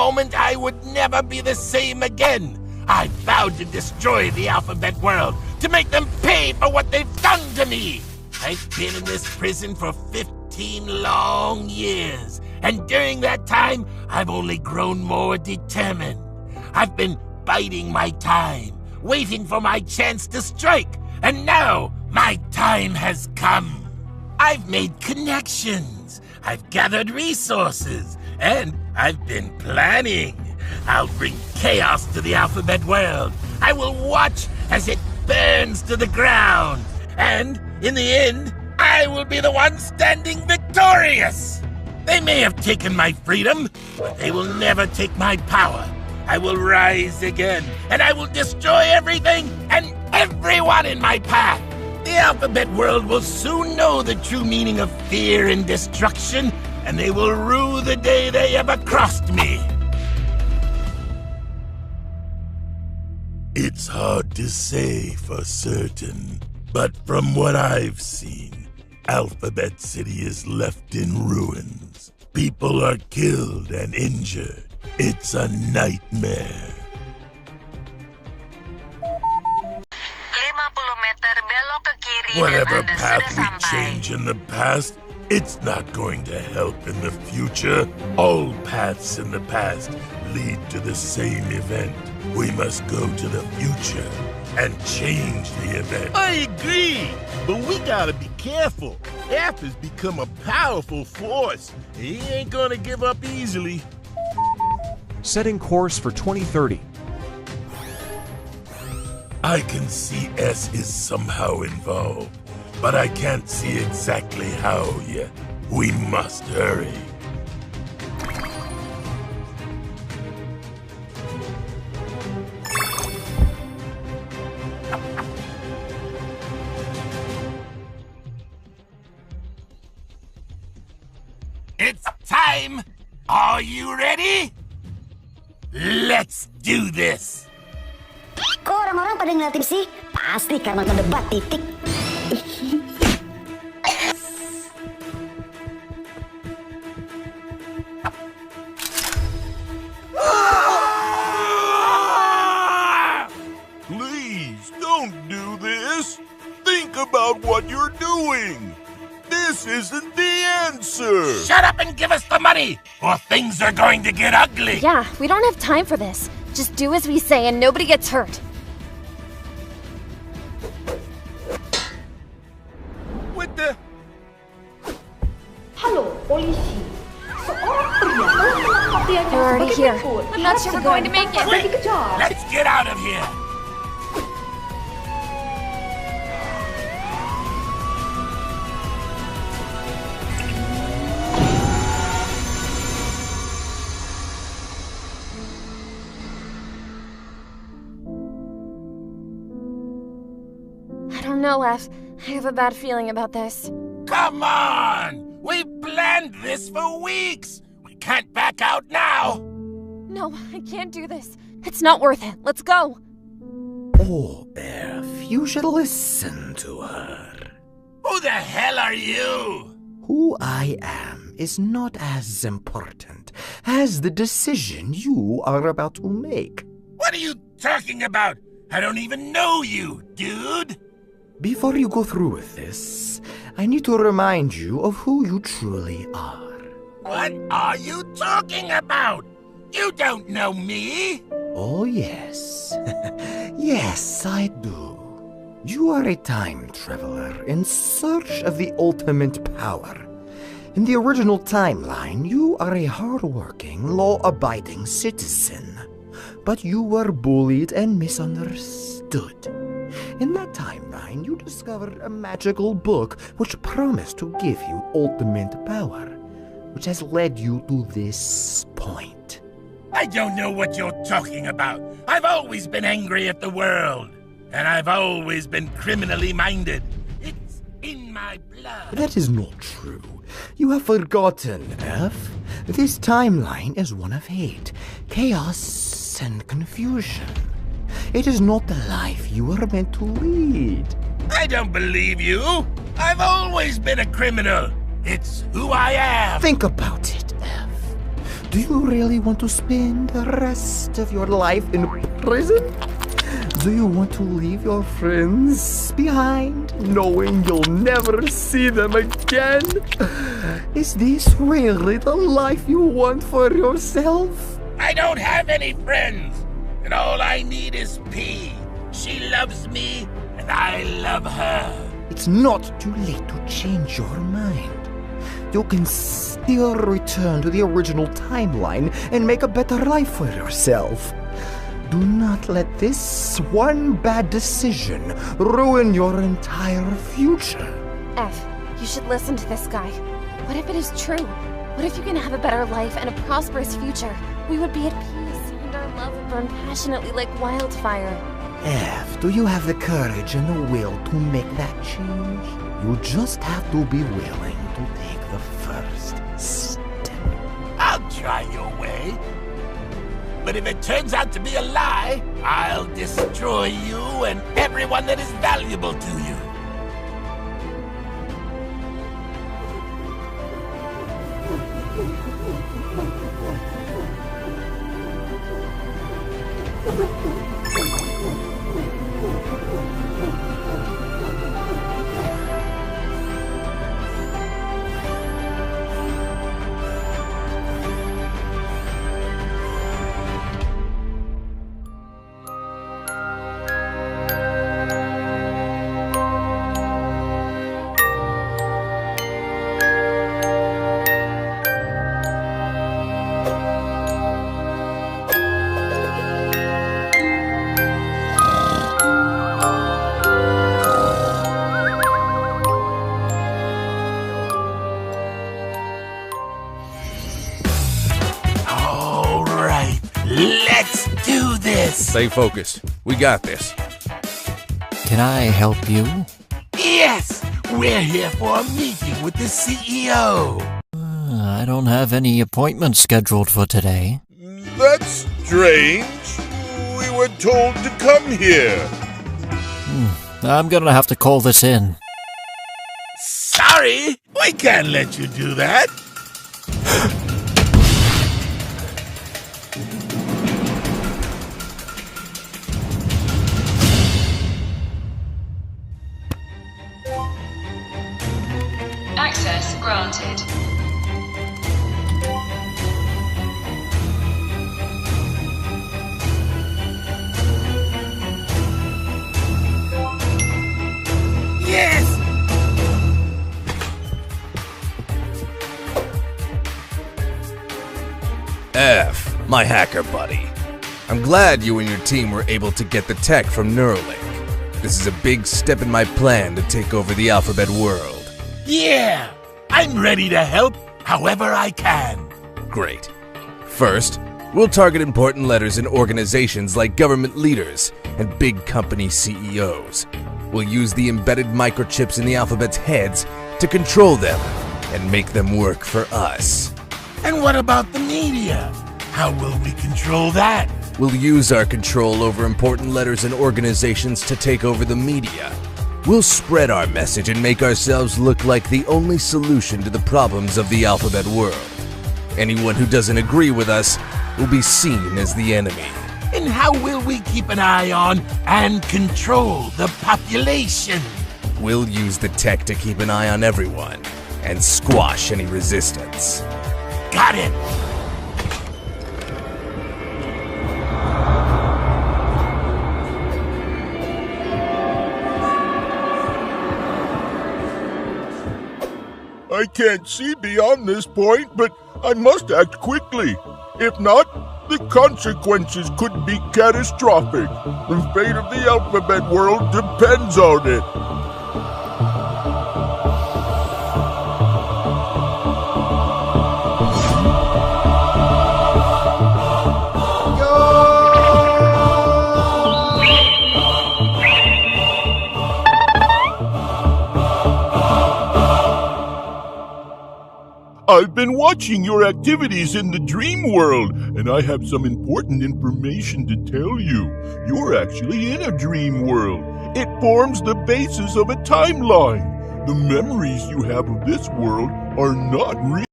moment I would never be the same again. I vowed to destroy the alphabet world, to make them pay for what they've done to me. I've been in this prison for 15 long years, and during that time, I've only grown more determined. I've been biding my time, waiting for my chance to strike, and now my time has come. I've made connections, I've gathered resources, and I've been planning. I'll bring chaos to the alphabet world. I will watch as it burns to the ground. And in the end, I will be the one standing victorious. They may have taken my freedom, but they will never take my power. I will rise again, and I will destroy everything and everyone in my path. The alphabet world will soon know the true meaning of fear and destruction, and they will rue the day they ever crossed me. It's hard to say for certain, but from what I've seen, Alphabet City is left in ruins. People are killed and injured. It's a nightmare. 50 meter belok ke kiri Whatever dan Anda path sudah we sampai. change in the past, it's not going to help in the future. All paths in the past lead to the same event. We must go to the future and change the event. I agree, but we gotta be careful. F has become a powerful force. He ain't gonna give up easily. Setting course for 2030. I can see S is somehow involved, but I can't see exactly how yet. We must hurry. It's time! Are you ready? Let's do this! Kok orang-orang pada ngeliatin sih? Pasti karena ngedebat titik. Please, don't do this. Think about what you're doing. This isn't the answer. Shut up and give us the money, or things are going to get ugly! Yeah, we don't have time for this. Just do as we say and nobody gets hurt. What the? Halo, polisi. Seorang pria telah menangkap pihaknya They're already sebagai here. pengikut. I'm not sure we're going to make it. Tanpa dikejar. Let's get out of here! I don't know, F. I have a bad feeling about this. Come on! We planned this for weeks! We can't back out now! No, I can't do this. It's not worth it. Let's go. Oh, F, you should listen to her. Who the hell are you? Who I am is not as important as the decision you are about to make. What are you talking about? I don't even know you, dude! Before you go through with this, I need to remind you of who you truly are. What are you talking about? You don't know me! Oh, yes. Yes, I do. You are a time traveler in search of the ultimate power. In the original timeline, you are a hardworking, law-abiding citizen. But you were bullied and misunderstood. In that timeline, you discovered a magical book which promised to give you ultimate power, which has led you to this point. I don't know what you're talking about. I've always been angry at the world. And I've always been criminally minded. It's in my blood. That is not true. You have forgotten, F. This timeline is one of hate, chaos, and confusion. It is not the life you are meant to lead. I don't believe you. I've always been a criminal. It's who I am. Think about it, F. Do you really want to spend the rest of your life in prison? Do you want to leave your friends behind, knowing you'll never see them again? Is this really the life you want for yourself? I don't have any friends, and all I need is P. She loves me, and I love her. It's not too late to change your mind. You can still return to the original timeline and make a better life for yourself. Do not let this one bad decision ruin your entire future. F, you should listen to this guy. What if it is true? What if you can have a better life and a prosperous future? We would be at peace, and our love would burn passionately like wildfire. F, do you have the courage and the will to make that change? You just have to be willing to take the first step. I'll try your way. But if it turns out to be a lie, I'll destroy you and everyone that is valuable to you. Let's do this! Stay focused. We got this. Can I help you? Yes! We're here for a meeting with the CEO. I don't have any appointments scheduled for today. That's strange. We were told to come here. I'm gonna have to call this in. Sorry, we can't let you do that. Access granted. Yes! F, my hacker buddy. I'm glad you and your team were able to get the tech from Neuralink. This is a big step in my plan to take over the alphabet world. Yeah! I'm ready to help however I can. Great. First, we'll target important letters in organizations like government leaders and big company CEOs. We'll use the embedded microchips in the alphabet's heads to control them and make them work for us. And what about the media? How will we control that? We'll use our control over important letters and organizations to take over the media. We'll spread our message and make ourselves look like the only solution to the problems of the alphabet world. Anyone who doesn't agree with us will be seen as the enemy. And how will we keep an eye on and control the population? We'll use the tech to keep an eye on everyone and squash any resistance. Got it! I can't see beyond this point, but I must act quickly. If not, the consequences could be catastrophic. The fate of the alphabet world depends on it. I've been watching your activities in the dream world, and I have some important information to tell you. You're actually in a dream world. It forms the basis of a timeline. The memories you have of this world are not real.